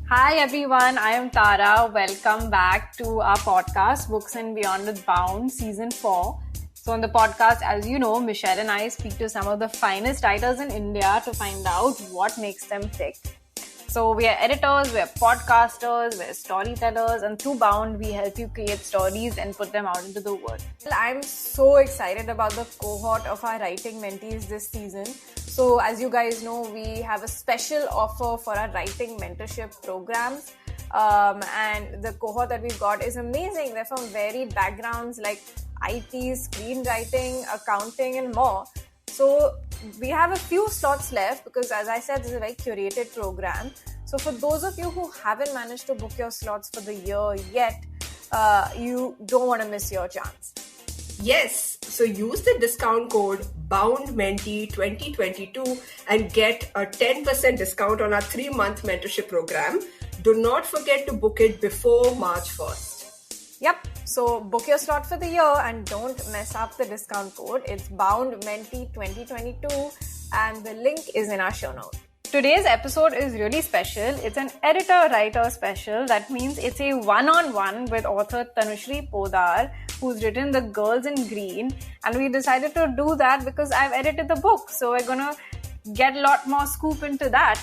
Hi everyone, I am Tara. Welcome back to our podcast, Books and Beyond with Bound, Season 4. So on the podcast, as you know, Michelle and I speak to some of the finest writers in India to find out what makes them tick. So we are editors, we are podcasters, we are storytellers, and through Bound, we help you create stories and put them out into the world. Well, I'm so excited about the cohort of our writing mentees this season. So as you guys know, we have a special offer for our writing mentorship programs. And the cohort that we've got is amazing. They're from varied backgrounds like IT, screenwriting, accounting, and more. So we have a few slots left because, as I said, this is a very curated program. So for those of you who haven't managed to book your slots for the year yet, you don't want to miss your chance. Yes, so use the discount code BOUNDMENTEE2022 and get a 10% discount on our 3-month mentorship program. Do not forget to book it before March 1st. Yep, so book your slot for the year and don't mess up the discount code. It's BOUNDMENTEE2022 and the link is in our show notes. Today's episode is really special. It's an editor-writer special. That means it's a one-on-one with author Tanushree Podar, who's written The Girls in Green. And we decided to do that because I've edited the book. So we're going to get a lot more scoop into that.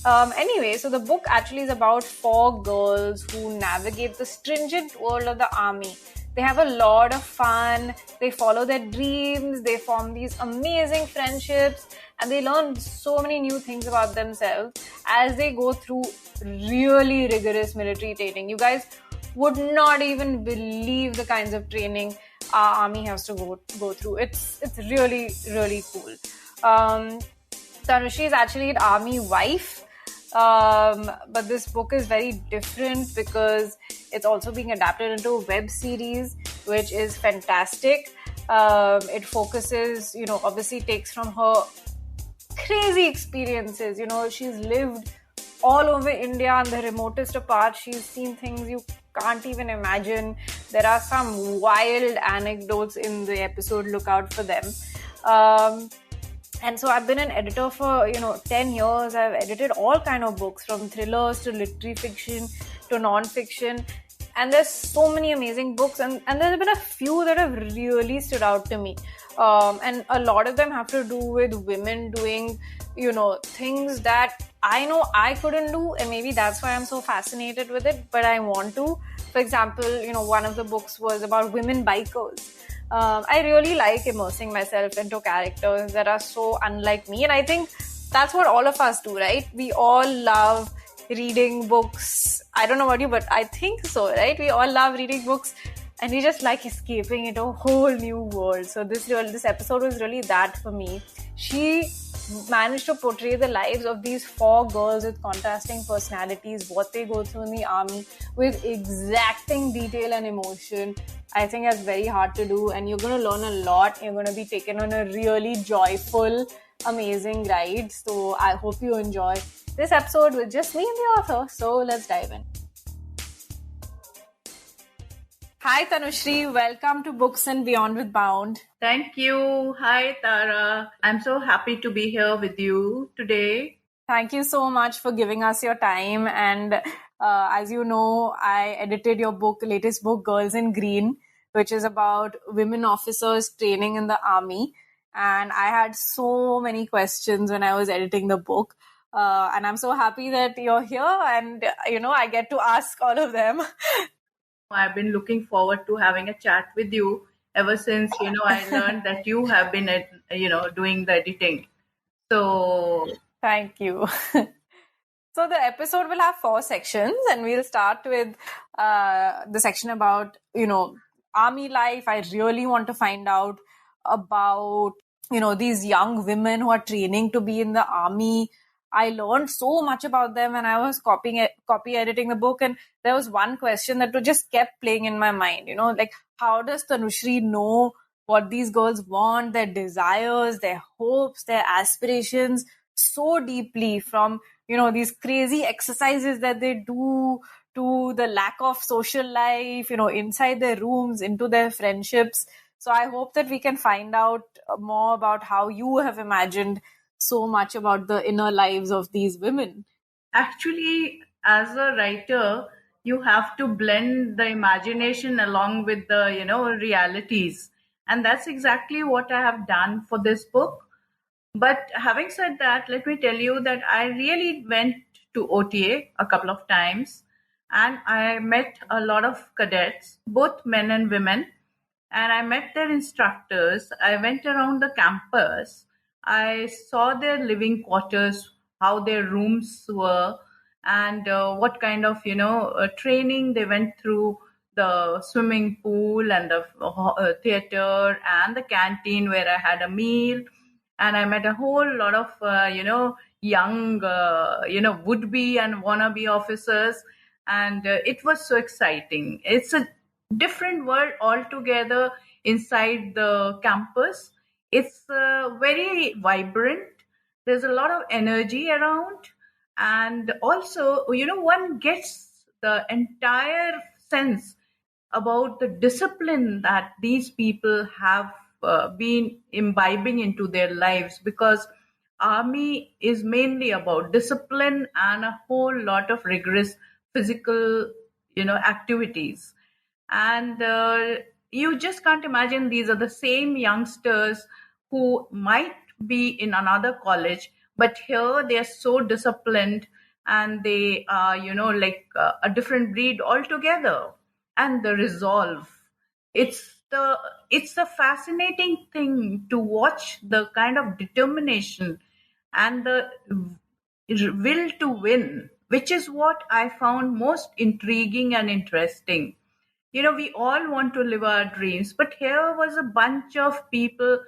Anyway, so the book actually is about 4 girls who navigate the stringent world of the army. They have a lot of fun, they follow their dreams, they form these amazing friendships, and they learn so many new things about themselves as they go through really rigorous military training. You guys would not even believe the kinds of training our army has to go through. It's really, really cool. Tanushree is actually an army wife. But this book is very different because it's also being adapted into a web series, which is fantastic. It focuses, obviously takes from her crazy experiences. She's lived all over India and the remotest of parts. She's seen things you can't even imagine. There are some wild anecdotes in the episode. Look out for them. And so I've been an editor for, 10 years. I've edited all kind of books from thrillers to literary fiction to non-fiction. And there's so many amazing books. And there's been a few that have really stood out to me. And a lot of them have to do with women doing, things that I know I couldn't do. And maybe that's why I'm so fascinated with it. But I want to. For example, one of the books was about women bikers. I really like immersing myself into characters that are so unlike me. And I think that's what all of us do, right? We all love reading books. I don't know about you, but I think so, right? We all love reading books and we just like escaping into a whole new world. So this episode was really that for me. She managed to portray the lives of these 4 girls with contrasting personalities, what they go through in the army with exacting detail and emotion. I think that's very hard to do, and you're going to learn a lot. You're going to be taken on a really joyful, amazing ride. So I hope you enjoy this episode with just me and the author. So let's dive in. Hi Tanushree, welcome to Books and Beyond with Bound. Thank you. Hi Tara. I'm so happy to be here with you today. Thank you so much for giving us your time. And as you know, I edited your latest book, Girls in Green, which is about women officers training in the army. And I had so many questions when I was editing the book. And I'm so happy that you're here and, I get to ask all of them. I've been looking forward to having a chat with you ever since, I learned that you have been, doing the editing. So thank you. So the episode will have 4 sections and we'll start with the section about, army life. I really want to find out about, these young women who are training to be in the army. I learned so much about them when I was copy editing the book. And there was one question that just kept playing in my mind, like how does Tanushree know what these girls want, their desires, their hopes, their aspirations so deeply, from, these crazy exercises that they do to the lack of social life, inside their rooms, into their friendships. So I hope that we can find out more about how you have imagined so much about the inner lives of these women. Actually, as a writer, you have to blend the imagination along with the, realities. And that's exactly what I have done for this book. But having said that, let me tell you that I really went to OTA a couple of times, and I met a lot of cadets, both men and women, and I met their instructors. I went around the campus. I saw their living quarters, how their rooms were, and what kind of training they went through, the swimming pool and the theater and the canteen where I had a meal. And I met a whole lot of young would be and wannabe officers, and it was so exciting. It's a different world altogether inside the campus. It's very vibrant. There's a lot of energy around, and also one gets the entire sense about the discipline that these people have been imbibing into their lives, because army is mainly about discipline and a whole lot of rigorous physical activities. And you just can't imagine, these are the same youngsters who might be in another college, but here they are so disciplined, and they are like a different breed altogether. And the resolve, it's the it's a fascinating thing to watch, the kind of determination and the will to win, which is what I found most intriguing and interesting. We all want to live our dreams, but here was a bunch of people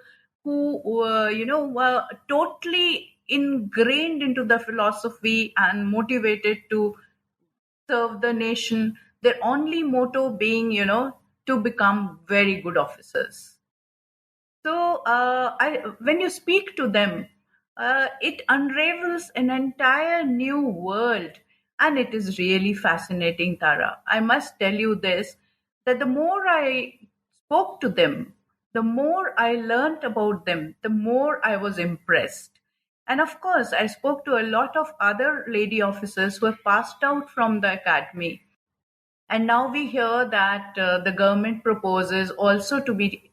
who were totally ingrained into the philosophy and motivated to serve the nation, their only motto being to become very good officers. So when you speak to them, it unravels an entire new world, and it is really fascinating, Tara. I must tell you this, that the more I spoke to them, the more I learnt about them, the more I was impressed. And of course, I spoke to a lot of other lady officers who have passed out from the academy. And now we hear that the government proposes also to be,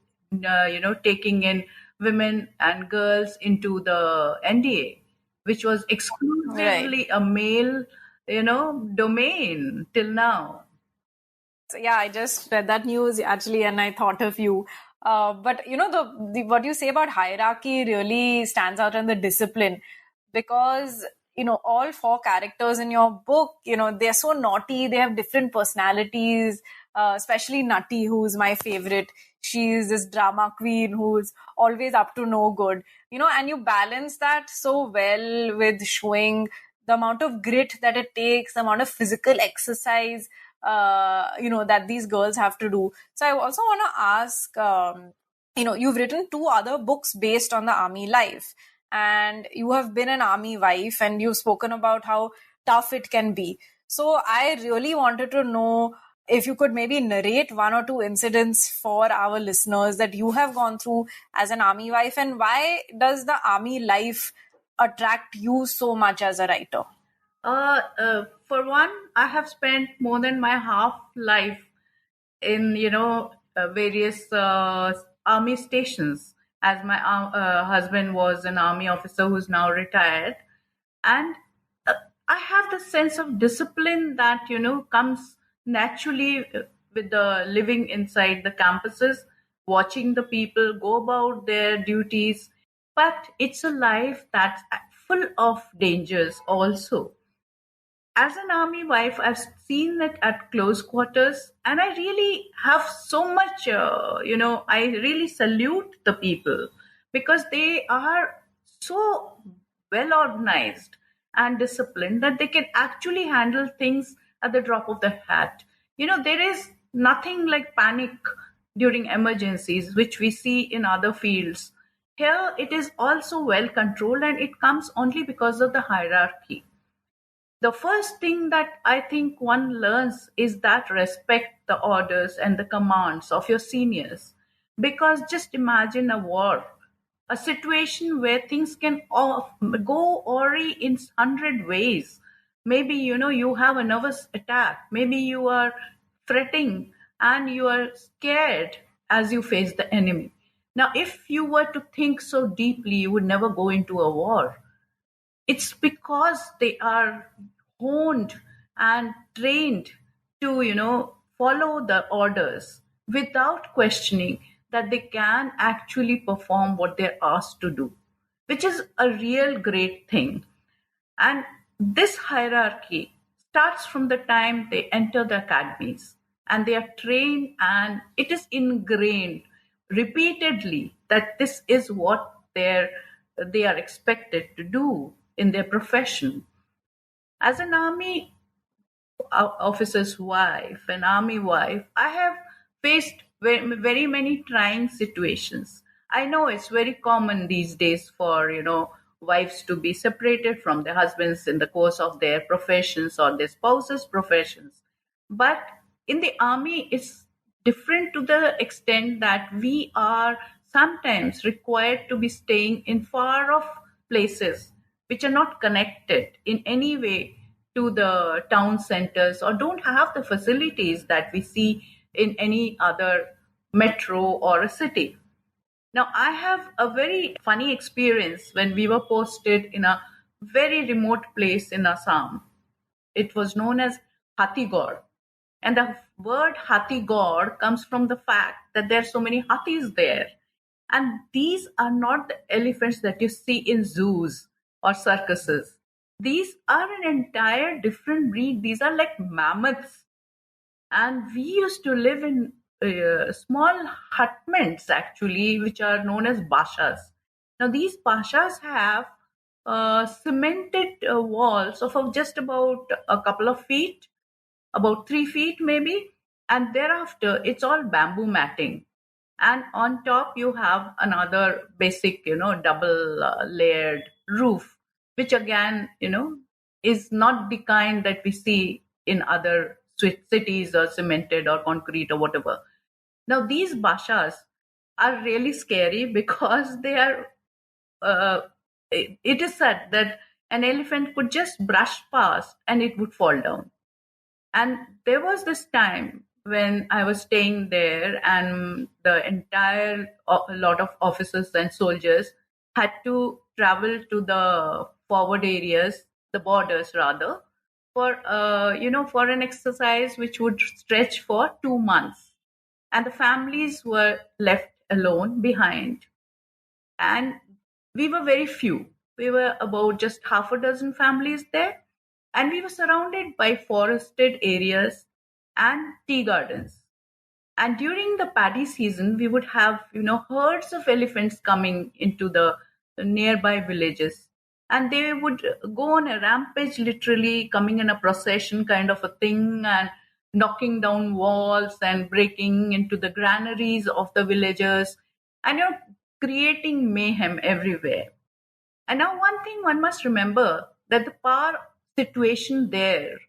taking in women and girls into the NDA, which was exclusively a male, domain till now. So, yeah, I just read that news actually, and I thought of you. But the what you say about hierarchy really stands out in the discipline, because all four characters in your book, they're so naughty. They have different personalities. Especially Nutty, who's my favorite. She's this drama queen who's always up to no good. And you balance that so well with showing the amount of grit that it takes, the amount of physical exercise that these girls have to do. So I also want to ask, you've written two other books based on the army life, and you have been an army wife, and you've spoken about how tough it can be. So I really wanted to know if you could maybe narrate one or two incidents for our listeners that you have gone through as an army wife, and why does the army life attract you so much as a writer? For one, I have spent more than my half life in various army stations, as my husband was an army officer who's now retired, and I have the sense of discipline that comes naturally with the living inside the campuses, watching the people go about their duties. But it's a life that's full of dangers also. As an army wife, I've seen it at close quarters, and I really have so much, I really salute the people, because they are so well organized and disciplined that they can actually handle things at the drop of the hat. There is nothing like panic during emergencies, which we see in other fields. Here, it is also well controlled, and it comes only because of the hierarchy. The first thing that I think one learns is that respect the orders and the commands of your seniors. Because just imagine a war, a situation where things can go awry in 100 ways. Maybe, you have a nervous attack. Maybe you are fretting and you are scared as you face the enemy. Now, if you were to think so deeply, you would never go into a war. It's because they are honed and trained to, follow the orders without questioning, that they can actually perform what they're asked to do, which is a real great thing. And this hierarchy starts from the time they enter the academies, and they are trained, and it is ingrained repeatedly that this is what they are expected to do in their profession. As an army officer's wife, an army wife, I have faced very, very many trying situations. I know it's very common these days for, wives to be separated from their husbands in the course of their professions or their spouses' professions. But in the army, it's different to the extent that we are sometimes required to be staying in far off places which are not connected in any way to the town centers, or don't have the facilities that we see in any other metro or a city. Now, I have a very funny experience when we were posted in a very remote place in Assam. It was known as Hathigod. And the word Hathigod comes from the fact that there are so many Hathis there. And these are not the elephants that you see in zoos or circuses. These are an entire different breed. These are like mammoths. And we used to live in small hutments, actually, which are known as bashas. Now, these bashas have cemented walls of just about a couple of feet, about 3 feet maybe, and thereafter it's all bamboo matting. And on top, you have another basic, double layered roof, which again, is not the kind that we see in other cities or cemented or concrete or whatever. Now, these bashas are really scary because they are, it is said that an elephant could just brush past and it would fall down. And there was this time when I was staying there, and the entire lot of officers and soldiers had to travel to the forward areas, the borders rather, for an exercise which would stretch for 2 months, and the families were left alone behind, and we were very few. We were about just half a dozen families there, and we were surrounded by forested areas and tea gardens. And during the paddy season, we would have, herds of elephants coming into the nearby villages. And they would go on a rampage, literally coming in a procession kind of a thing, and knocking down walls and breaking into the granaries of the villagers, and creating mayhem everywhere. And now, one thing one must remember, that the power situation there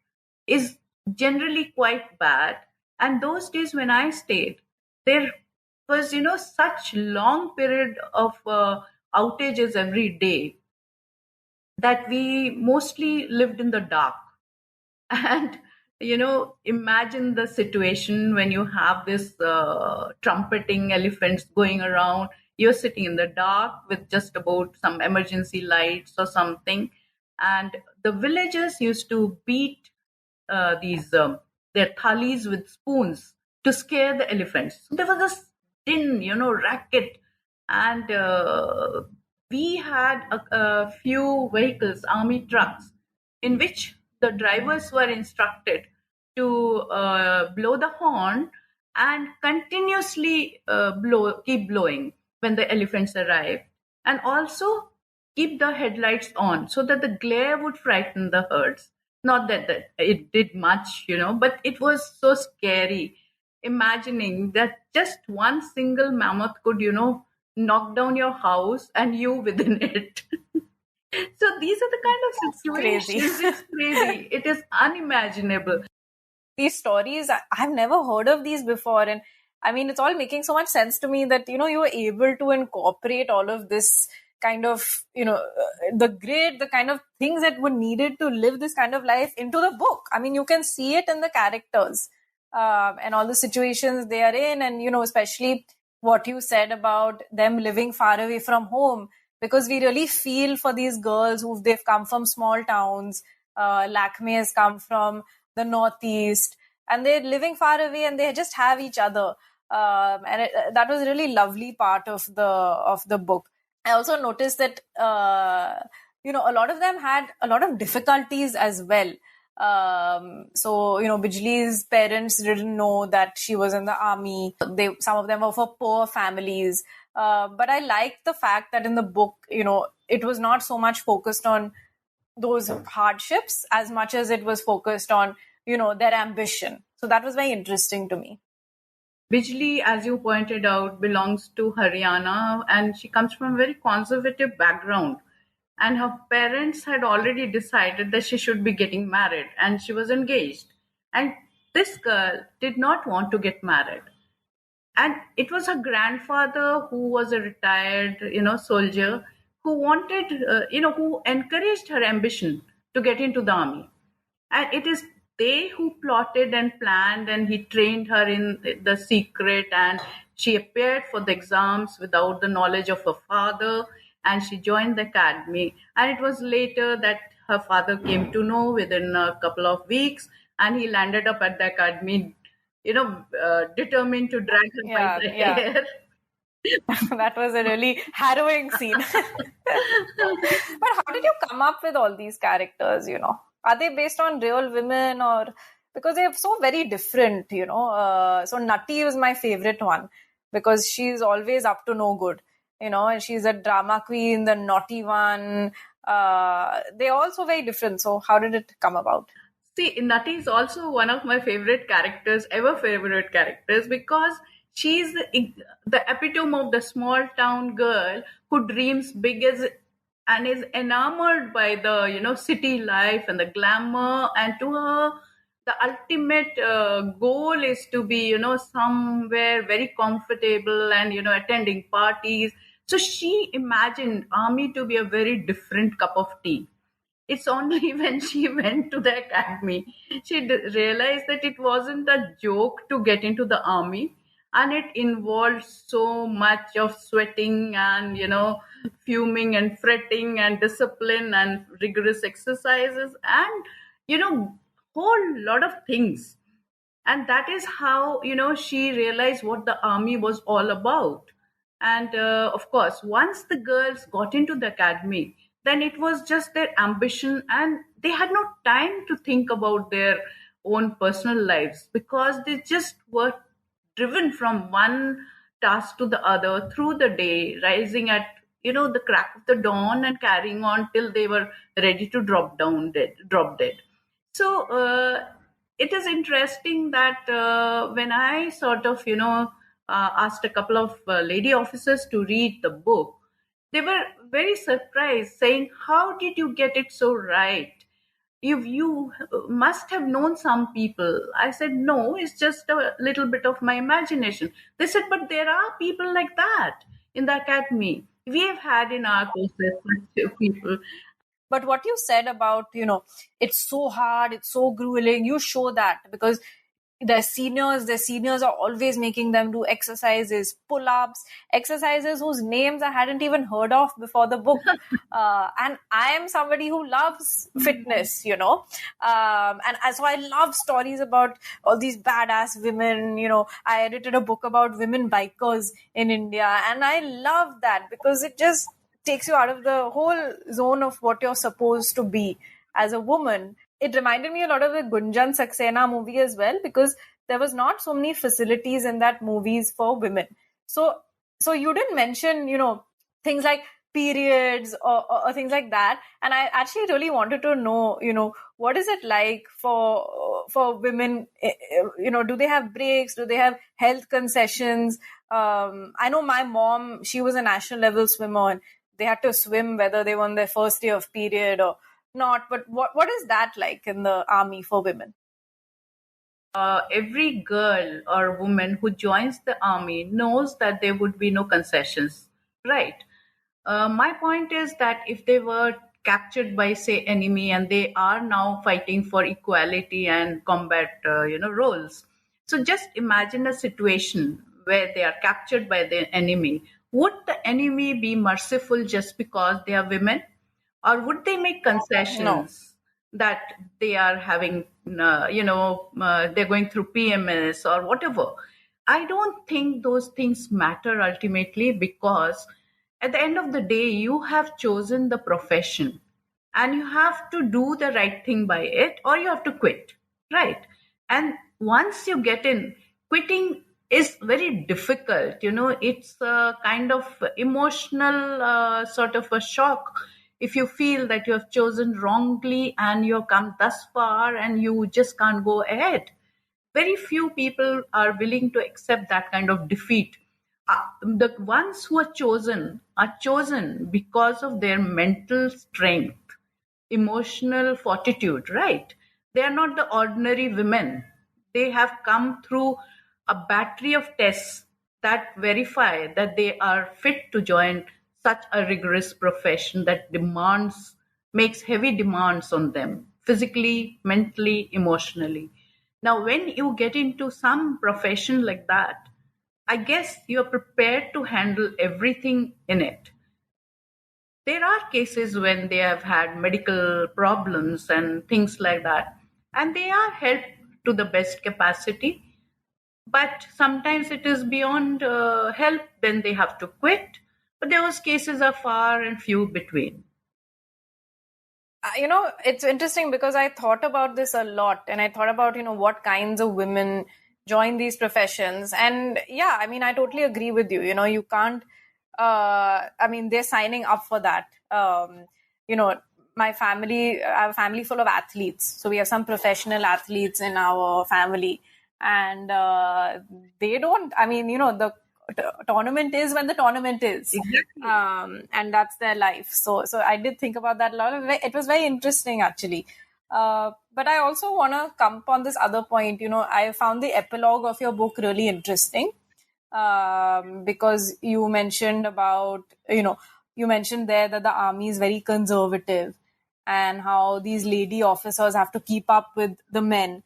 is generally quite bad. And those days when I stayed, there was, such long period of outages every day that we mostly lived in the dark. And, imagine the situation when you have this trumpeting elephants going around. You're sitting in the dark with just about some emergency lights or something. And the villagers used to beat these their thalis with spoons to scare the elephants. So there was this din, racket, and we had a few vehicles, army trucks, in which the drivers were instructed to blow the horn and continuously keep blowing when the elephants arrive, and also keep the headlights on so that the glare would frighten the herds. Not that it did much, but it was so scary imagining that just one single mammoth could, knock down your house and you within it. So these are the kind of situations. It's crazy. It is unimaginable. These stories, I've never heard of these before. And I mean, it's all making so much sense to me that, you were able to incorporate all of this kind of, the grit, the kind of things that were needed to live this kind of life into the book. I mean, you can see it in the characters and all the situations they are in, and, especially what you said about them living far away from home, because we really feel for these girls they've come from small towns. Lakme has come from the Northeast, and they're living far away, and they just have each other. And that was a really lovely part of the book. I also noticed that a lot of them had a lot of difficulties as well. So Bijli's parents didn't know that she was in the army. Some of them were for poor families. But I liked the fact that in the book, it was not so much focused on those hardships as much as it was focused on, their ambition. So that was very interesting to me. Bijli, as you pointed out, belongs to Haryana, and she comes from a very conservative background. And her parents had already decided that she should be getting married, and she was engaged. And this girl did not want to get married. And it was her grandfather, who was a retired, soldier, who wanted, who encouraged her ambition to get into the army. And it is they who plotted and planned, and he trained her in the secret, and she appeared for the exams without the knowledge of her father, and she joined the academy. And it was later that her father came to know within a couple of weeks, and he landed up at the academy, determined to drag her by the hair. That was a really harrowing scene. But how did you come up with all these characters, Are they based on real women, or because they're so very different, So Nutty was my favorite one because she's always up to no good, and she's a drama queen, the naughty one. They're also very different. So how did it come about? See, Nutty is also one of my favorite characters, because she's the epitome of the small town girl who dreams big and is enamored by the city life and the glamour, and to her the ultimate goal is to be somewhere very comfortable and attending parties. So she imagined army to be a very different cup of tea. It's only when she went to the academy she realized that it wasn't a joke to get into the army, and it involved so much of sweating and fuming and fretting and discipline and rigorous exercises and whole lot of things. And that is how she realized what the army was all about. And of course, once the girls got into the academy, then it was just their ambition, and they had no time to think about their own personal lives because they just were driven from one task to the other through the day, rising at the crack of the dawn and carrying on till they were ready to drop dead. So it is interesting that when I sort of asked a couple of lady officers to read the book, they were very surprised, saying, "How did you get it so right? You must have known some people." I said, "No, it's just a little bit of my imagination." They said, "But there are people like that in the academy. We have had in our courses such people." But what you said about, it's so hard, it's so grueling, you show that because their seniors are always making them do exercises, pull-ups, exercises whose names I hadn't even heard of before the book. And I am somebody who loves fitness, and so I love stories about all these badass women. I edited a book about women bikers in India, and I love that because it just takes you out of the whole zone of what you're supposed to be as a woman. It reminded me a lot of the Gunjan Saxena movie as well, because there was not so many facilities in that movies for women. So you didn't mention, things like periods or things like that. And I actually really wanted to know, what is it like for women? Do they have breaks? Do they have health concessions? I know my mom, she was a national level swimmer, and they had to swim whether they were on their first day of period or not. But what is that like in the army for women? Every girl or woman who joins the army knows that there would be no concessions, right? My point is that if they were captured by, say, enemy, and they are now fighting for equality and combat, roles. So just imagine a situation where they are captured by the enemy. Would the enemy be merciful just because they are women, or would they make No. concessions that they are having, they're going through PMS or whatever? I don't think those things matter ultimately, because at the end of the day, you have chosen the profession and you have to do the right thing by it, or you have to quit, right? And once you get in, quitting is very difficult. It's a kind of emotional sort of a shock if you feel that you have chosen wrongly and you have come thus far and you just can't go ahead. Very few people are willing to accept that kind of defeat. The ones who are chosen because of their mental strength, emotional fortitude, right? They are not the ordinary women. They have come through a battery of tests that verify that they are fit to join such a rigorous profession that makes heavy demands on them, physically, mentally, emotionally. Now, when you get into some profession like that, I guess you're prepared to handle everything in it. There are cases when they have had medical problems and things like that, and they are helped to the best capacity. But sometimes it is beyond help, then they have to quit. But those cases are far and few between. It's interesting because I thought about this a lot, and I thought about, what kinds of women join these professions. And yeah, I mean, I totally agree with you. You can't, they're signing up for that. My family, I have a family full of athletes. So we have some professional athletes in our family, and they don't, the tournament is when the tournament is. Exactly. And that's their life. So I did think about that a lot. It was very interesting, actually. But I also want to come on this other point. I found the epilogue of your book really interesting, because you mentioned about, you mentioned there that the army is very conservative and how these lady officers have to keep up with the men.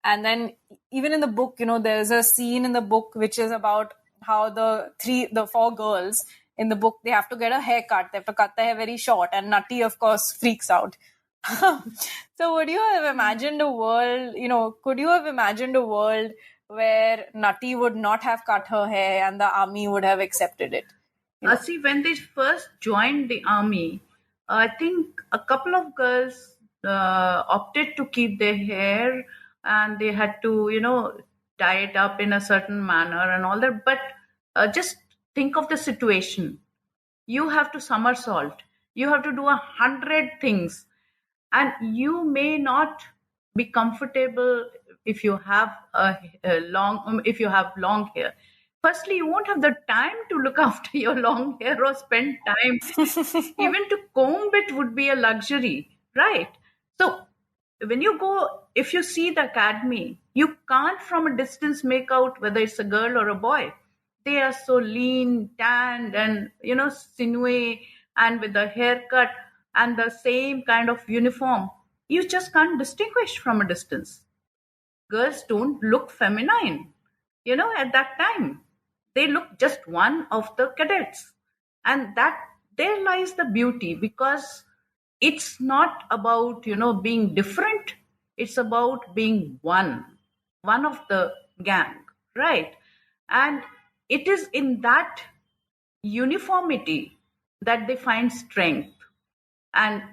And then even in the book, there's a scene in the book which is about how the four girls in the book, they have to get a haircut. They have to cut their hair very short. And Nutty, of course, freaks out. So would you have imagined a world, could you have imagined a world where Nutty would not have cut her hair and the army would have accepted it? See, when they first joined the army, I think a couple of girls opted to keep their hair, and they had to, tie it up in a certain manner and all that. But just think of the situation. You have to somersault. You have to do 100 things, and you may not be comfortable if you have if you have long hair. Firstly, you won't have the time to look after your long hair or spend time. Even to comb it would be a luxury, right? So when you go, if you see the academy, you can't from a distance make out whether it's a girl or a boy. They are so lean, tanned, and sinewy, and with the haircut and the same kind of uniform. You just can't distinguish from a distance. Girls don't look feminine, at that time. They look just one of the cadets. And that there lies the beauty, because it's not about, being different. It's about being one of the gang, right? And it is in that uniformity that they find strength. And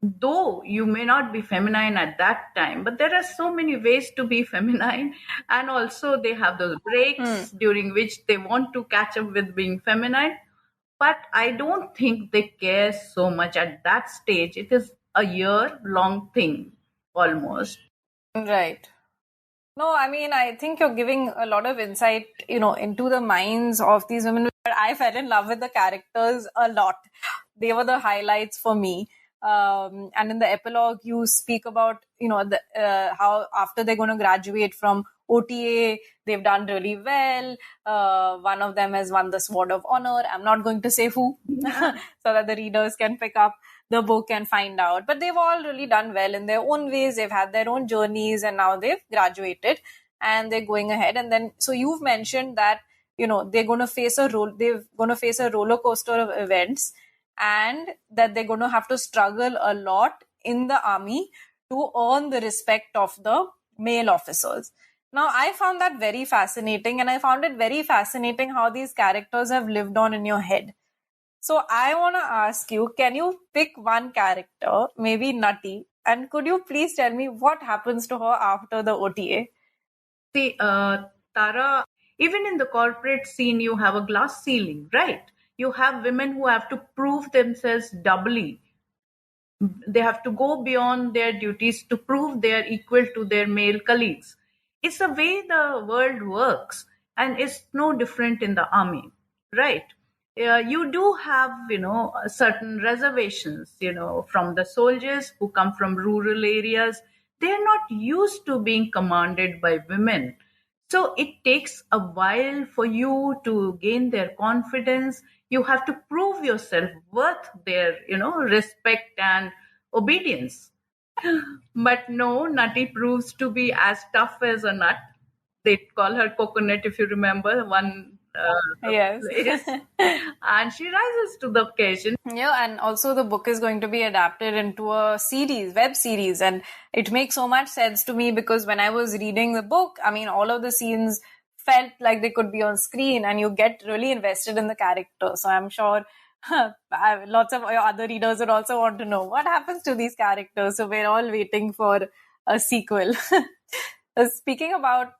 though you may not be feminine at that time, but there are so many ways to be feminine. And also they have those breaks during which they want to catch up with being feminine. But I don't think they care so much at that stage. It is a year-long thing, almost. Right. No, I think you're giving a lot of insight, into the minds of these women. I fell in love with the characters a lot. They were the highlights for me. And in the epilogue, you speak about, how after they're going to graduate from OTA, they've done really well. One of them has won the Sword of Honor. I'm not going to say who, so that the readers can pick up the book and find out. But they've all really done well in their own ways. They've had their own journeys, and now they've graduated and they're going ahead. And then, so you've mentioned that, they're going to face a roller coaster of events, and that they're going to have to struggle a lot in the army to earn the respect of the male officers. Now, I found that very fascinating, and I found it very fascinating how these characters have lived on in your head. So I want to ask you, can you pick one character, maybe Nutty, and could you please tell me what happens to her after the OTA? See, Tara, even in the corporate scene, you have a glass ceiling, right? You have women who have to prove themselves doubly. They have to go beyond their duties to prove they are equal to their male colleagues. It's the way the world works, and it's no different in the army, right? You do have, certain reservations, from the soldiers who come from rural areas. They're not used to being commanded by women. So it takes a while for you to gain their confidence. You have to prove yourself worth their, respect and obedience. But no, Nutty proves to be as tough as a nut. They call her coconut, if you remember one. Yes. And she rises to the occasion. Yeah, and also the book is going to be adapted into a web series, and it makes so much sense to me because when I was reading the book, I mean, all of the scenes felt like they could be on screen, and you get really invested in the character. So I'm sure lots of your other readers would also want to know what happens to these characters. So we're all waiting for a sequel. Speaking about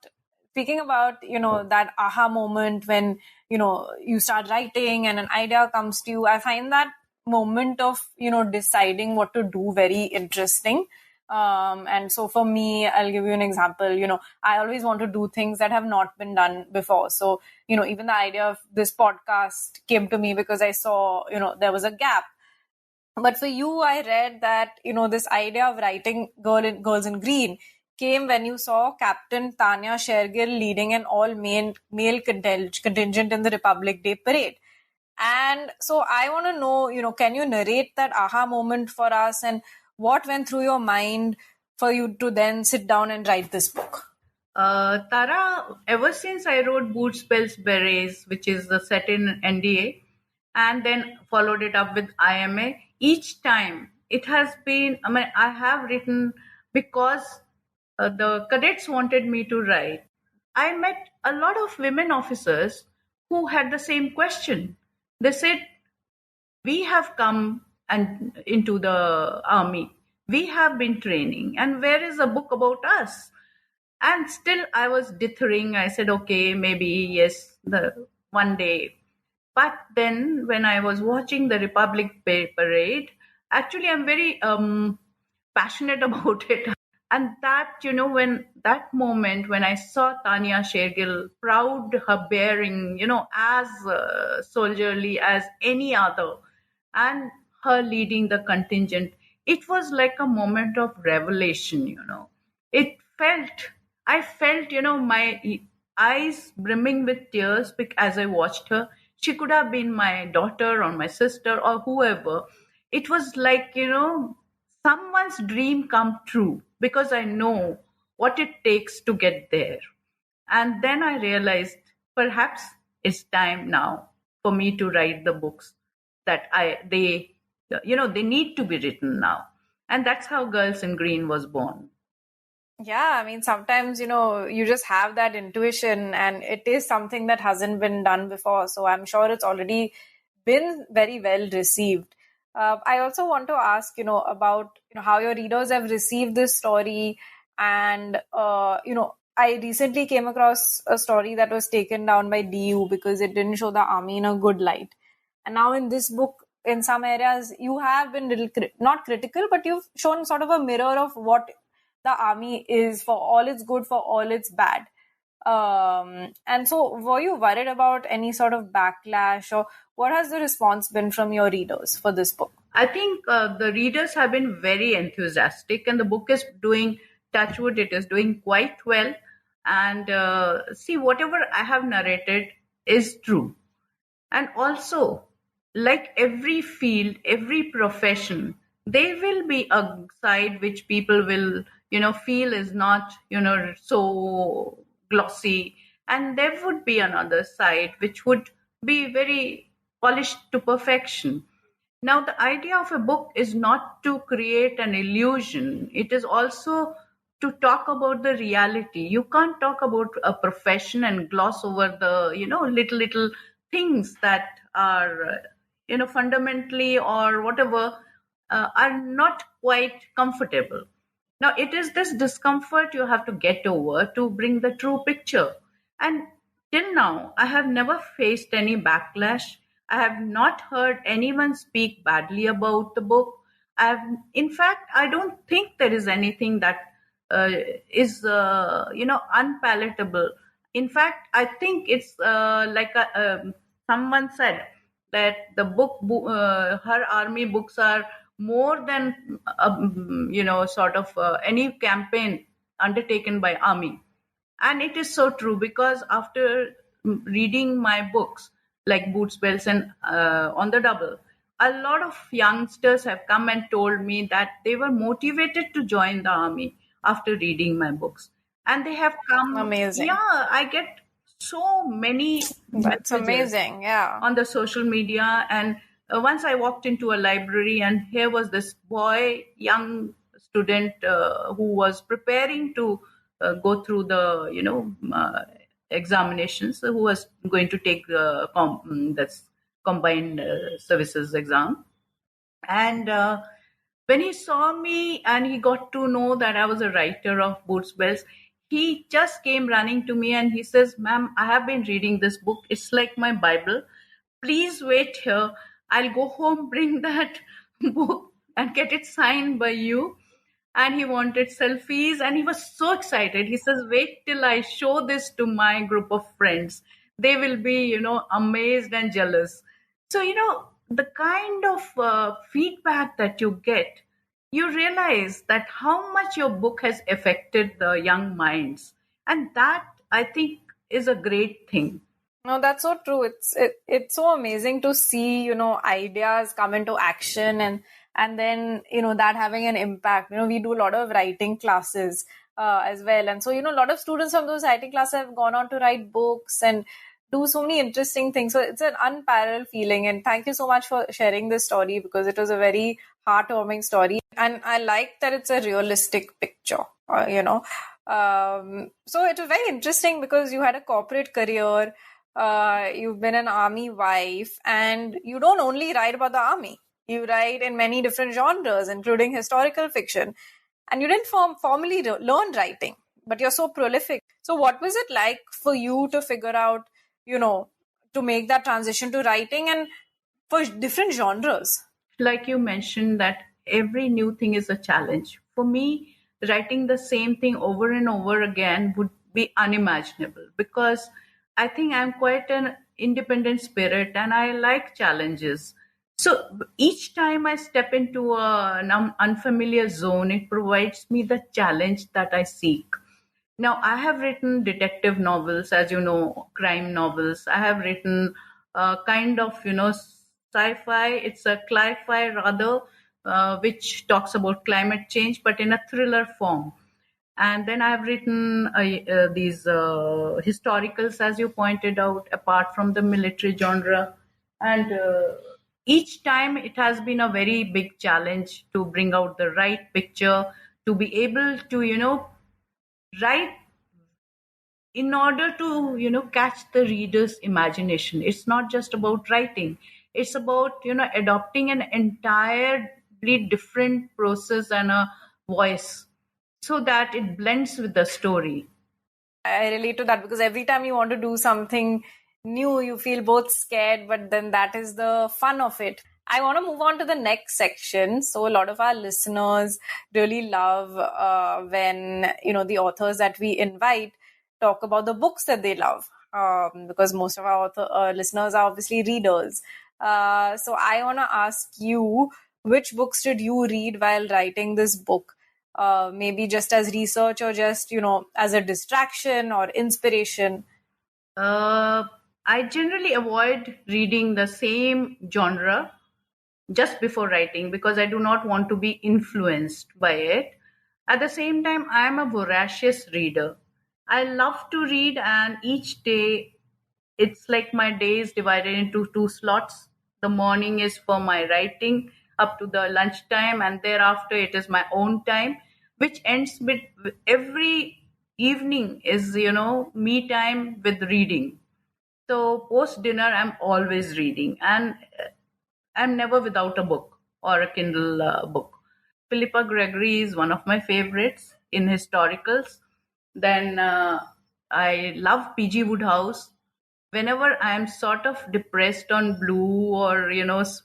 that aha moment when you start writing and an idea comes to you, I find that moment of deciding what to do very interesting. And so for me, I'll give you an example. I always want to do things that have not been done before. So even the idea of this podcast came to me because I saw there was a gap. But for you, I read that this idea of writing Girls in Green came when you saw Captain Tanya Shergill leading an all-male contingent in the Republic Day parade. And so I want to know, can you narrate that aha moment for us, and what went through your mind for you to then sit down and write this book? Tara, ever since I wrote Boots, Bells, Berets, which is the set in NDA, and then followed it up with IMA, each time it has been, I have written because the cadets wanted me to write. I met a lot of women officers who had the same question. They said, we have come into the army. We have been training. And where is a book about us? And still I was dithering. I said, okay, maybe, yes, one day. But then when I was watching the Republic Day parade, actually I'm very passionate about it. And that, when that moment when I saw Tanya Shergill, proud, her bearing, as soldierly as any other, and her leading the contingent, it was like a moment of revelation, I felt, my eyes brimming with tears as I watched her. She could have been my daughter or my sister or whoever. It was like, someone's dream come true, because I know what it takes to get there. And then I realized perhaps it's time now for me to write the books that they need to be written now. And that's how Girls in Green was born. Yeah, I mean, sometimes, you just have that intuition, and it is something that hasn't been done before. So I'm sure it's already been very well received. I also want to ask, about how your readers have received this story. And, I recently came across a story that was taken down by DU because it didn't show the army in a good light. And now in this book, in some areas, you have been not critical, but you've shown sort of a mirror of what the army is, for all its good, for all its bad. And so were you worried about any sort of backlash, or what has the response been from your readers for this book? I think the readers have been very enthusiastic, and the book is doing, touch wood, it is doing quite well. And see, whatever I have narrated is true. And also, like every field, every profession, there will be a side which people will, feel is not, so glossy. And there would be another side which would be very polished to perfection. Now, the idea of a book is not to create an illusion, it is also to talk about the reality. You can't talk about a profession and gloss over the, little things that are, fundamentally or whatever, are not quite comfortable. Now, it is this discomfort you have to get over to bring the true picture. And till now, I have never faced any backlash. I have not heard anyone speak badly about the book. In fact, I don't think there is anything that uh, is, unpalatable. In fact, I think it's someone said that her army books are more than sort of any campaign undertaken by army. And it is so true, because after reading my books like Boots, Bells, and On the Double, a lot of youngsters have come and told me that they were motivated to join the army after reading my books. And they have come. Amazing. Yeah, I get so many That's messages amazing. Yeah. on the social media. And once I walked into a library, and here was this boy, young student, who was preparing to go through the examinations, who was going to take the that's combined services exam. And when he saw me and he got to know that I was a writer of Boots, Bells, he just came running to me and he says, "Ma'am, I have been reading this book. It's like my Bible. Please wait here. I'll go home, bring that book and get it signed by you." And he wanted selfies and he was so excited. He says, "Wait till I show this to my group of friends. They will be, amazed and jealous." So, the kind of feedback that you get, you realize that how much your book has affected the young minds. And that, I think, is a great thing. No, that's so true. It's so amazing to see, ideas come into action, and then, that having an impact. We do a lot of writing classes as well. And so, a lot of students from those writing classes have gone on to write books and do so many interesting things. So it's an unparalleled feeling. And thank you so much for sharing this story, because it was a very heartwarming story. And I like that it's a realistic picture, so it was very interesting because you had a corporate career. You've been an army wife, and you don't only write about the army. You write in many different genres, including historical fiction. And you didn't formally learn writing, but you're so prolific. So what was it like for you to figure out, to make that transition to writing and for different genres? Like you mentioned, that every new thing is a challenge. For me, writing the same thing over and over again would be unimaginable, because I think I'm quite an independent spirit and I like challenges. So each time I step into an unfamiliar zone, it provides me the challenge that I seek. Now, I have written detective novels, as you know, crime novels. I have written kind of, sci-fi. It's a cli-fi rather, which talks about climate change, but in a thriller form. And then I've written these historicals, as you pointed out, apart from the military genre. And each time it has been a very big challenge to bring out the right picture, to be able to, write in order to, catch the reader's imagination. It's not just about writing. It's about, adopting an entirely different process and a voice, so that it blends with the story. I relate to that, because every time you want to do something new, you feel both scared, but then that is the fun of it. I want to move on to the next section. So a lot of our listeners really love when, the authors that we invite talk about the books that they love, because most of our listeners are obviously readers. So I want to ask you, which books did you read while writing this book? maybe just as research or just, as a distraction or inspiration? I generally avoid reading the same genre just before writing because I do not want to be influenced by it. At the same time, I am a voracious reader. I love to read, and each day it's like my day is divided into two slots. The morning is for my writing up to the lunchtime, and thereafter it is my own time, which ends with every evening is, me time with reading. So post dinner, I'm always reading, and I'm never without a book or a Kindle book. Philippa Gregory is one of my favorites in historicals. Then I love P.G. Woodhouse. Whenever I am sort of depressed on blue or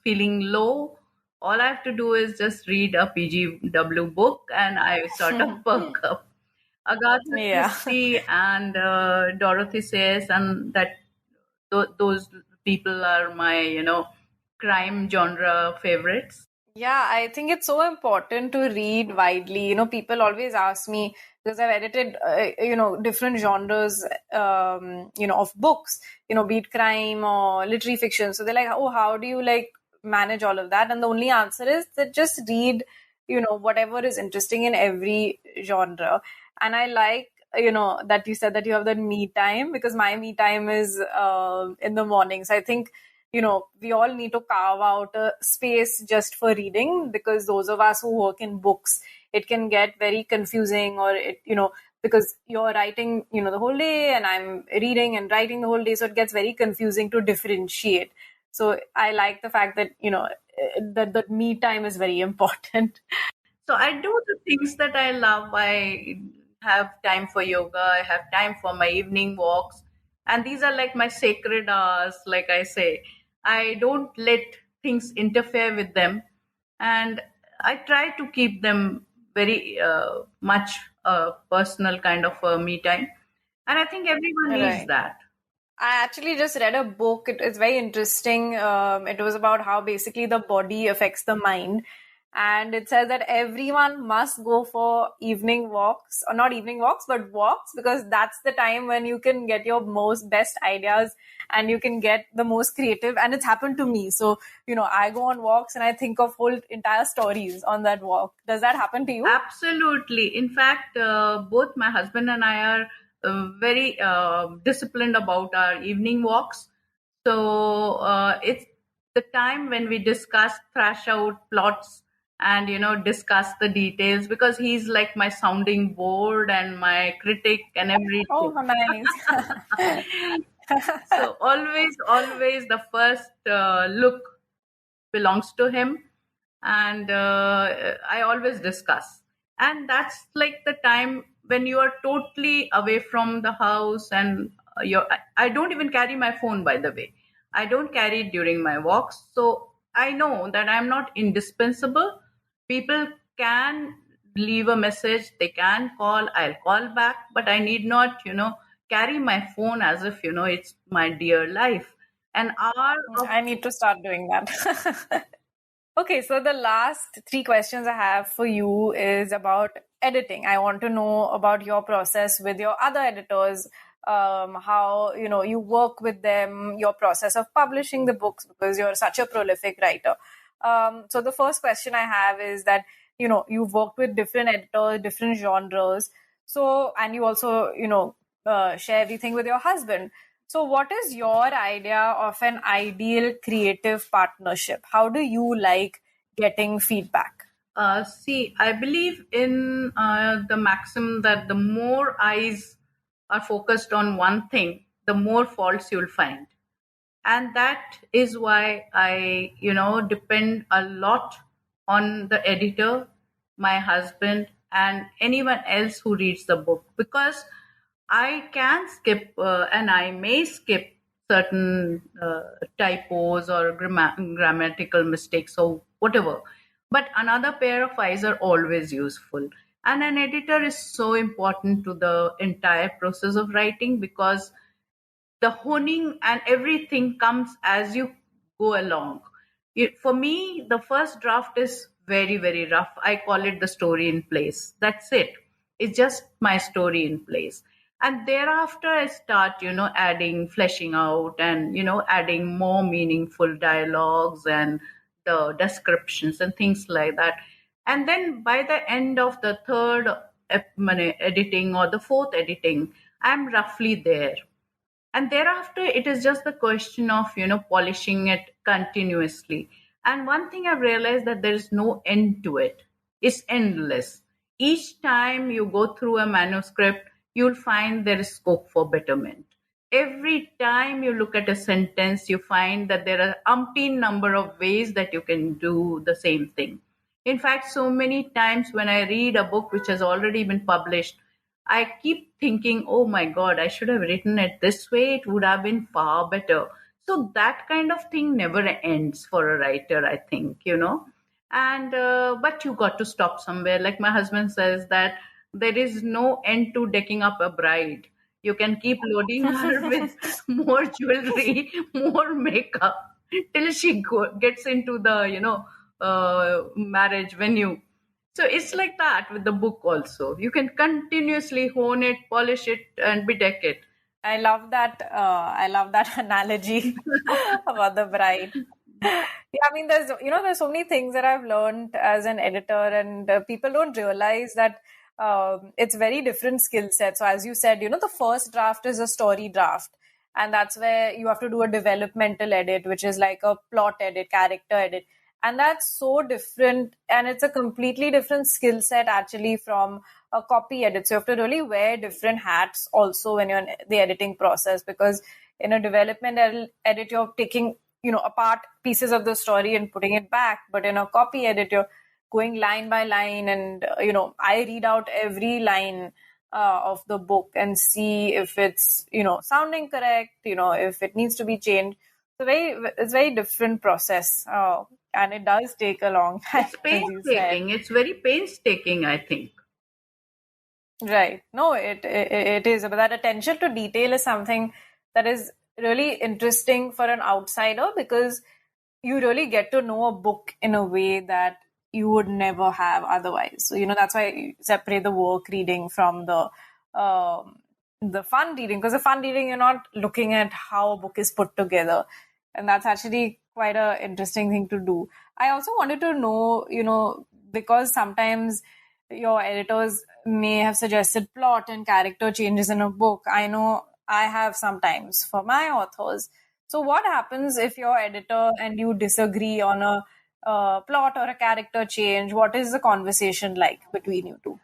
feeling low, all I have to do is just read a PGW book, and I sort of perk up. Agatha Yeah. Christie and Dorothy Sayers, and those people are my crime genre favorites. Yeah, I think it's so important to read widely. People always ask me, because I've edited, different genres, of books, be it crime or literary fiction. So they're like, oh, how do you like manage all of that? And the only answer is that just read, whatever is interesting in every genre. And I like, that you said that you have that me time, because my me time is in the mornings. I think we all need to carve out a space just for reading, because those of us who work in books, it can get very confusing, or because you're writing, the whole day, and I'm reading and writing the whole day. So it gets very confusing to differentiate. So I like the fact that, that me time is very important. So I do the things that I love. I have time for yoga. I have time for my evening walks. And these are like my sacred hours, like I say. I don't let things interfere with them. And I try to keep them very much personal kind of me time. And I think everyone needs Right. that. I actually just read a book. It's very interesting. It was about how basically the body affects the mind. And it says that everyone must go for evening walks, or not evening walks, but walks, because that's the time when you can get your most best ideas and you can get the most creative. And it's happened to me. So, I go on walks and I think of whole entire stories on that walk. Does that happen to you? Absolutely. In fact, both my husband and I are very disciplined about our evening walks. So it's the time when we discuss, thrash out plots, and discuss the details, because he's like my sounding board and my critic and Oh, everything. how nice. So always the first look belongs to him, and I always discuss. And that's like the time when you are totally away from the house, and I don't even carry my phone, by the way. I don't carry it during my walks, so I know that I'm not indispensable. People can leave a message, they can call, I'll call back, but I need not carry my phone as if it's my dear life. An hour of I need to start doing that. Okay, so the last three questions I have for you is about editing. I want to know about your process with your other editors, how you work with them, your process of publishing the books, because you're such a prolific writer. So the first question I have is that you've worked with different editors, different genres. So, and you also share everything with your husband. So, what is your idea of an ideal creative partnership? How do you like getting feedback? See, I believe in the maxim that the more eyes are focused on one thing, the more faults you'll find. And that is why I, depend a lot on the editor, my husband, and anyone else who reads the book, because I can skip and I may skip certain typos or grammatical mistakes or whatever. But another pair of eyes are always useful. And an editor is so important to the entire process of writing, because the honing and everything comes as you go along. For me, the first draft is very, very rough. I call it the story in place. That's it. It's just my story in place. And thereafter, I start, adding, fleshing out, and, adding more meaningful dialogues and the descriptions and things like that. And then by the end of the third editing or the fourth editing, I'm roughly there. And thereafter it is just the question of polishing it continuously. And one thing I've realized, that there is no end to it. It's endless. Each time you go through a manuscript, you'll find there is scope for betterment. Every time you look at a sentence, you find that there are umpteen number of ways that you can do the same thing. In fact, so many times when I read a book which has already been published, I keep thinking, oh my God, I should have written it this way. It would have been far better. So that kind of thing never ends for a writer, I think. And, but you got to stop somewhere. Like my husband says that there is no end to decking up a bride. You can keep loading her with more jewelry, more makeup till she gets into the, marriage venue. So it's like that with the book also. You can continuously hone it, polish it, and bedeck it. I love that. I love that analogy about the bride. Yeah, I mean, there's so many things that I've learned as an editor, and people don't realize that it's very different skill sets. So as you said, the first draft is a story draft, and that's where you have to do a developmental edit, which is like a plot edit, character edit. And that's so different, and it's a completely different skill set actually from a copy edit. So you have to really wear different hats also when you're in the editing process, because in a development edit, you're taking, apart pieces of the story and putting it back. But in a copy edit, you're going line by line, and, I read out every line of the book and see if it's, sounding correct, if it needs to be changed. So it's very different process. And it does take a long time. It's painstaking. It's very painstaking, I think. Right. No, it is. But that attention to detail is something that is really interesting for an outsider, because you really get to know a book in a way that you would never have otherwise. So, that's why you separate the work reading from the fun reading. Because the fun reading, you're not looking at how a book is put together. And that's actually quite an interesting thing to do. I also wanted to know, because sometimes your editors may have suggested plot and character changes in a book. I know I have sometimes for my authors. So what happens if your editor and you disagree on a plot or a character change? What is the conversation like between you two?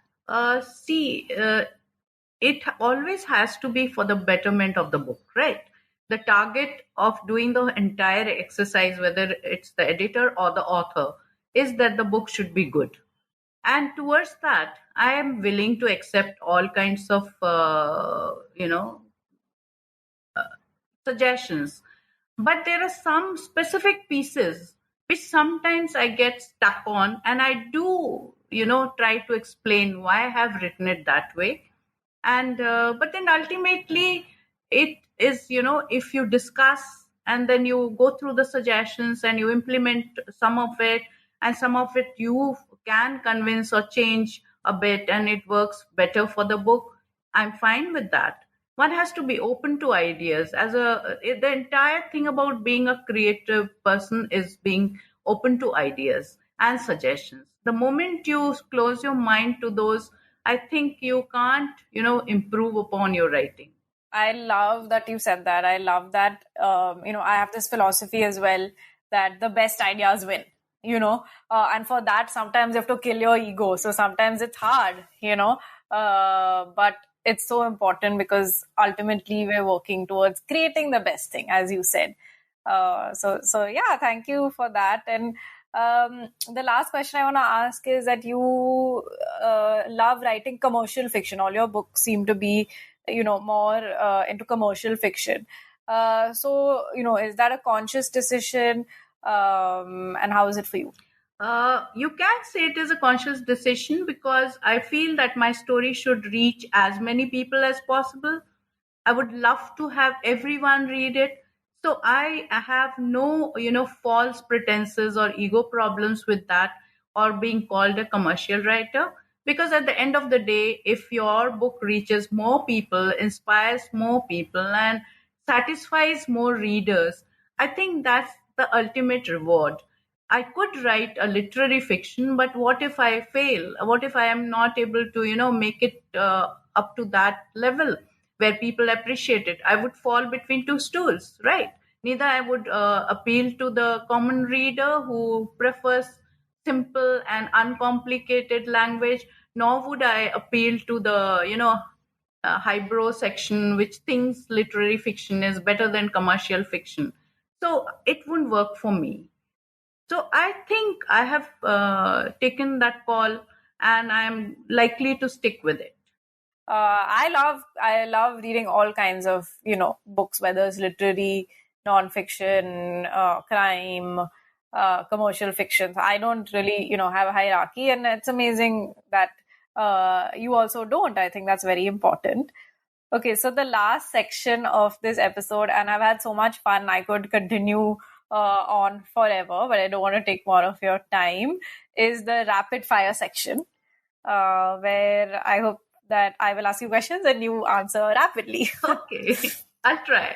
It always has to be for the betterment of the book, right? The target of doing the entire exercise, whether it's the editor or the author, is that the book should be good. And towards that, I am willing to accept all kinds of, suggestions. But there are some specific pieces which sometimes I get stuck on, and I do, try to explain why I have written it that way. And but then ultimately, it is, if you discuss and then you go through the suggestions and you implement some of it, and some of it you can convince or change a bit, and it works better for the book, I'm fine with that. One has to be open to ideas. The entire thing about being a creative person is being open to ideas and suggestions. The moment you close your mind to those, I think you can't, improve upon your writing. I love that you said that. I love that. I have this philosophy as well, that the best ideas win, and for that, sometimes you have to kill your ego. So sometimes it's hard, but it's so important, because ultimately we're working towards creating the best thing, as you said. So yeah, thank you for that. And the last question I want to ask is that you love writing commercial fiction. All your books seem to be, more into commercial fiction. So, is that a conscious decision? And how is it for you? You can say it is a conscious decision, because I feel that my story should reach as many people as possible. I would love to have everyone read it. So I have no, false pretenses or ego problems with that. or being called a commercial writer. Because at the end of the day, if your book reaches more people, inspires more people, and satisfies more readers, I think that's the ultimate reward. I could write a literary fiction, but what if I fail? What if I am not able to, make it up to that level where people appreciate it? I would fall between two stools, right? Neither I would appeal to the common reader who prefers simple and uncomplicated language, nor would I appeal to the, highbrow section which thinks literary fiction is better than commercial fiction. So it wouldn't work for me. So I think I have taken that call, and I'm likely to stick with it. I love reading all kinds of books, whether it's literary, non-fiction, crime, commercial fiction. So I don't really have a hierarchy, and it's amazing that you also don't. I think that's very important. Okay, so the last section of this episode, and I've had so much fun, I could continue on forever, but I don't want to take more of your time, is the rapid fire section, where I hope that I will ask you questions and you answer rapidly. Okay, I'll try.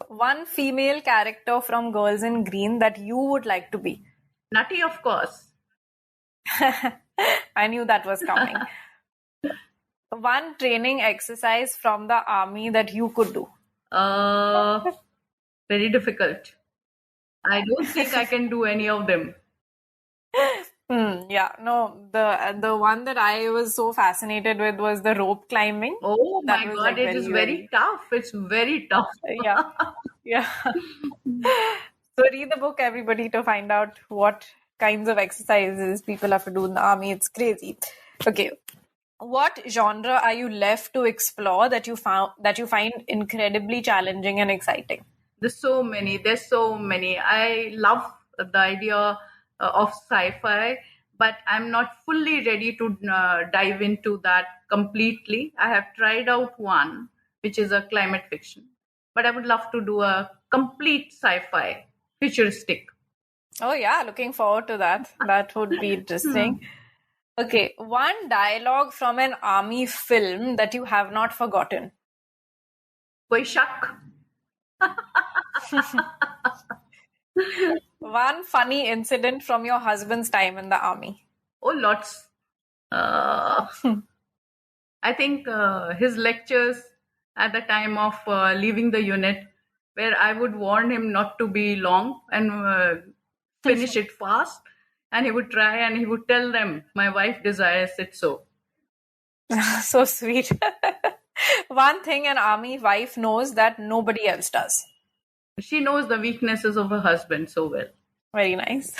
One female character from Girls in Green that you would like to be? Nutty, of course. I knew that was coming. One training exercise from the army that you could do? Very difficult. I don't think I can do any of them. Yeah, no, the one that I was so fascinated with was the rope climbing. Oh That my was, God, like, it very, is very tough. It's very tough. Yeah. So read the book, everybody, to find out what kinds of exercises people have to do in the army. It's crazy. Okay. What genre are you left to explore that you find incredibly challenging and exciting? There's so many. I love the idea of sci-fi, but I'm not fully ready to dive into that completely. I have tried out one, which is a climate fiction, but I would love to do a complete sci-fi, futuristic. Oh yeah, looking forward to that. That would be interesting. Okay, one dialogue from an army film that you have not forgotten. Koi shak? One funny incident from your husband's time in the army. Oh, lots. I think his lectures at the time of leaving the unit, where I would warn him not to be long and finish it fast. And he would try and he would tell them, my wife desires it so. So sweet. One thing an army wife knows that nobody else does. She knows the weaknesses of her husband so well. Very nice.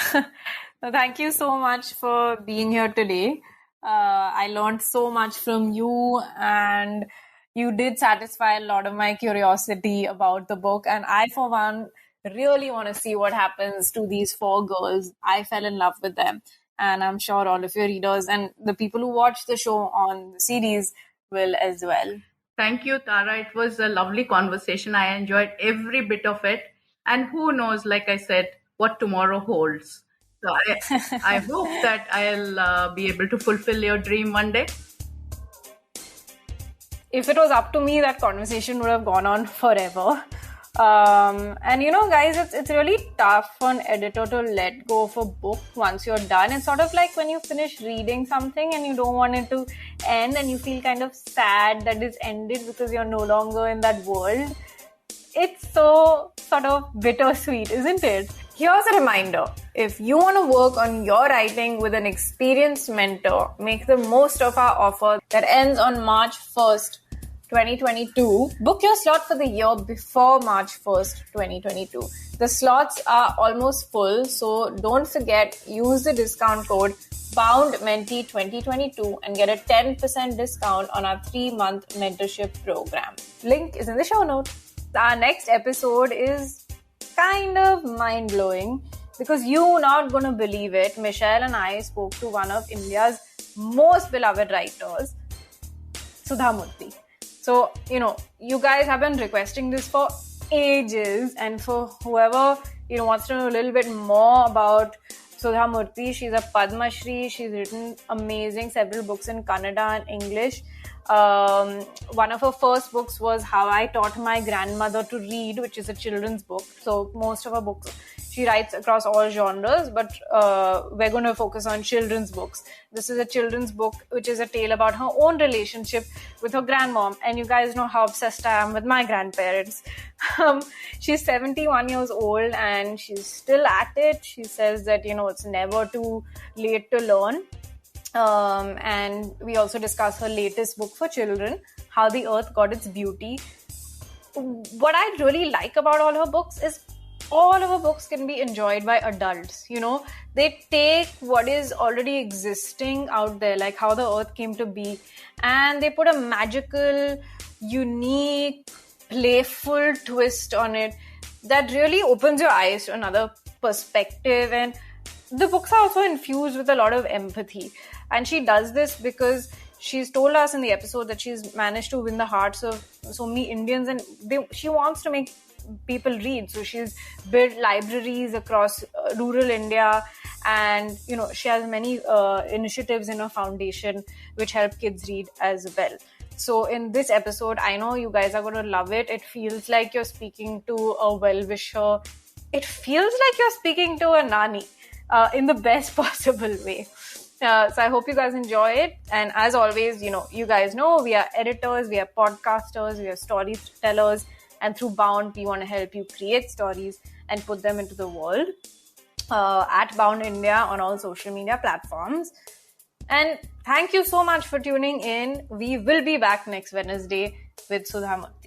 Thank you so much for being here today. I learned so much from you, and you did satisfy a lot of my curiosity about the book. And I, for one, really want to see what happens to these 4 girls. I fell in love with them, and I'm sure all of your readers and the people who watch the show on the series will as well. Thank you, Tara. It was a lovely conversation. I enjoyed every bit of it. And who knows, like I said, what tomorrow holds. So I hope that I'll be able to fulfill your dream one day. If it was up to me, that conversation would have gone on forever. And guys, it's really tough for an editor to let go of a book once you're done. It's sort of like when you finish reading something and you don't want it to end, and you feel kind of sad that it's ended because you're no longer in that world. It's so sort of bittersweet, isn't it? Here's a reminder. If you want to work on your writing with an experienced mentor, make the most of our offer that ends on March 1st, 2022. Book your slot for the year before March 1st, 2022. The slots are almost full, so don't forget, use the discount code BOUNDMENTEE2022 and get a 10% discount on our 3-month mentorship program. Link is in the show notes. Our next episode is kind of mind-blowing because you're not going to believe it. Michelle and I spoke to one of India's most beloved writers, Sudha Murthy. So, you guys have been requesting this for ages, and for whoever, wants to know a little bit more about Sudha Murthy. She's a Padma Shri. She's written amazing several books in Kannada and English. One of her first books was How I Taught My Grandmother to Read, which is a children's book. So most of her books, she writes across all genres, but we're going to focus on children's books. This is a children's book, which is a tale about her own relationship with her grandmom. And you guys know how obsessed I am with my grandparents. She's 71 years old and she's still at it. She says that, it's never too late to learn. And we also discuss her latest book for children, How the Earth Got Its Beauty. What I really like about all her books is all of her books can be enjoyed by adults. They take what is already existing out there, like how the earth came to be, and they put a magical, unique, playful twist on it that really opens your eyes to another perspective. And the books are also infused with a lot of empathy. And she does this because she's told us in the episode that she's managed to win the hearts of so many Indians, and she wants to make people read. So she's built libraries across rural India, and she has many initiatives in her foundation which help kids read as well. So in this episode, I know you guys are going to love it. It feels like you're speaking to a well-wisher. It feels like you're speaking to a nani in the best possible way. So I hope you guys enjoy it. And as always, you guys know we are editors, we are podcasters, we are storytellers. And through Bound, we want to help you create stories and put them into the world. At Bound India on all social media platforms. And thank you so much for tuning in. We will be back next Wednesday with Sudha Murthy.